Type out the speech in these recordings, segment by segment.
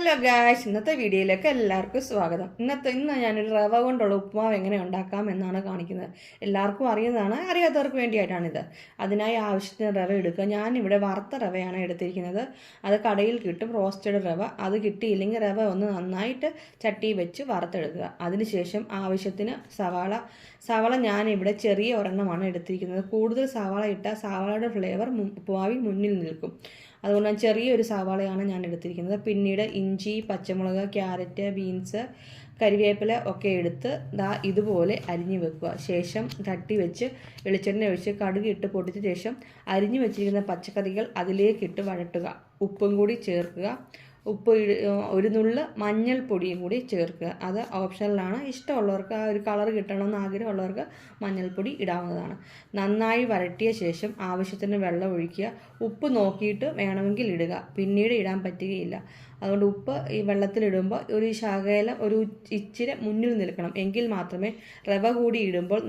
Hello guys, ഇന്നത്തെ വീഡിയോയിലേക്ക് എല്ലാവർക്കും സ്വാഗതം. ഇന്ന് ഞാനൊരു റവ കൊണ്ടുള്ള ഉപ്പുമാവ് എങ്ങനെ ഉണ്ടാക്കാം എന്നാണ് കാണിക്കുന്നത്. എല്ലാവർക്കും അറിയുന്നതാണ്, അറിയാത്തവർക്ക് വേണ്ടിയിട്ടാണിത്. അതിനായി ആവശ്യത്തിന് റവ എടുക്കുക. ഞാനിവിടെ വറുത്ത റവയാണ് എടുത്തിരിക്കുന്നത്. അത് കടയിൽ കിട്ടും, റോസ്റ്റഡ് റവ. അത് കിട്ടിയില്ലെങ്കിൽ റവ ഒന്ന് നന്നായിട്ട് ചട്ടി വെച്ച് വറുത്തെടുക്കുക. അതിനുശേഷം ആവശ്യത്തിന് സവാള ഞാനിവിടെ ചെറിയ ഒരെണ്ണമാണ് എടുത്തിരിക്കുന്നത്. കൂടുതൽ സവാള ഇട്ടാൽ സവാളയുടെ ഫ്ലേവർ ഉപ്പുമാവിൽ മുന്നിൽ നിൽക്കും. അതുകൊണ്ട് ചെറിയൊരു സവാളയാണ് ഞാൻ എടുത്തിരിക്കുന്നത്. പിന്നീട് ഇഞ്ചി, പച്ചമുളക്, ക്യാരറ്റ്, ബീൻസ്, കരിവേപ്പില ഒക്കെ എടുത്ത് ഇതുപോലെ അരിഞ്ഞു വെക്കുക. ശേഷം തട്ടി വെച്ച് വെളിച്ചെണ്ണ ഒഴിച്ച് കടുക് ഇട്ട് പൊട്ടിച്ച ശേഷം അരിഞ്ഞു വെച്ചിരിക്കുന്ന പച്ചക്കറികൾ അതിലേക്കിട്ട് വഴട്ടുക. ഉപ്പും കൂടി ചേർക്കുക. ഒരു നുള്ള് മഞ്ഞൾപ്പൊടിയും കൂടി ചേർക്കുക. അത് ഓപ്ഷണലാണ്. ഇഷ്ടമുള്ളവർക്ക് ആ ഒരു കളർ കിട്ടണമെന്ന് ആഗ്രഹമുള്ളവർക്ക് മഞ്ഞൾപ്പൊടി ഇടാവുന്നതാണ്. നന്നായി വഴറ്റിയ ശേഷം ആവശ്യത്തിന് വെള്ളം ഒഴിക്കുക. ഉപ്പ് നോക്കിയിട്ട് വേണമെങ്കിൽ ഇടുക, പിന്നീട് ഇടാൻ പറ്റുകയില്ല. അതുകൊണ്ട് ഉപ്പ് ഈ വെള്ളത്തിലിടുമ്പോൾ ഒരു ശകലം ഒരു ഇച്ചിരി മുന്നിൽ നിൽക്കണം. എങ്കിൽ മാത്രമേ റവ കൂടി ഇടുമ്പോൾ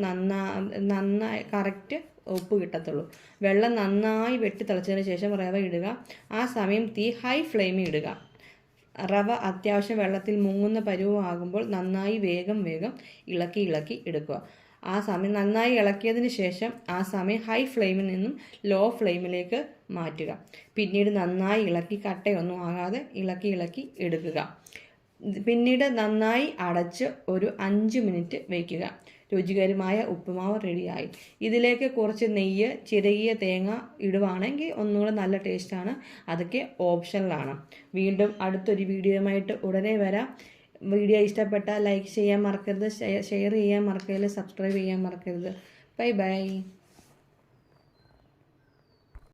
നന്നായി കറക്റ്റ് ഉപ്പ് കിട്ടത്തുള്ളൂ. വെള്ളം നന്നായി വെട്ടി തിളച്ചതിന് ശേഷം റവ ഇടുക. ആ സമയം തീ ഹൈ ഫ്ലെയിമിൽ ഇടുക. റവ അത്യാവശ്യം വെള്ളത്തിൽ മുങ്ങുന്ന പരുവമാകുമ്പോൾ നന്നായി വേഗം ഇളക്കി എടുക്കുക. ആ സമയം നന്നായി ഇളക്കിയതിന് ശേഷം ആ സമയം ഹൈ ഫ്ലെയിമിൽ നിന്നും ലോ ഫ്ലെയിമിലേക്ക് മാറ്റുക. പിന്നീട് നന്നായി ഇളക്കി കട്ടയൊന്നും ആകാതെ ഇളക്കി എടുക്കുക. പിന്നീട് നന്നായി അടച്ച് ഒരു 5 മിനിറ്റ് വയ്ക്കുക. രുചികരമായ ഉപ്പുമാവ് റെഡിയായി. ഇതിലേക്ക് കുറച്ച് നെയ്യ്, ചിരകിയ തേങ്ങ ഇടുവാണെങ്കിൽ ഒന്നുകൂടെ നല്ല ടേസ്റ്റാണ്. അതൊക്കെ ഓപ്ഷനിലാണ്. വീണ്ടും അടുത്തൊരു വീഡിയോയുമായിട്ട് ഉടനെ വരാം. വീഡിയോ ഇഷ്ടപ്പെട്ടാൽ ലൈക്ക് ചെയ്യാൻ മറക്കരുത്, ഷെയർ ചെയ്യാൻ മറക്കരുത്, സബ്സ്ക്രൈബ് ചെയ്യാൻ മറക്കരുത്. ബൈ.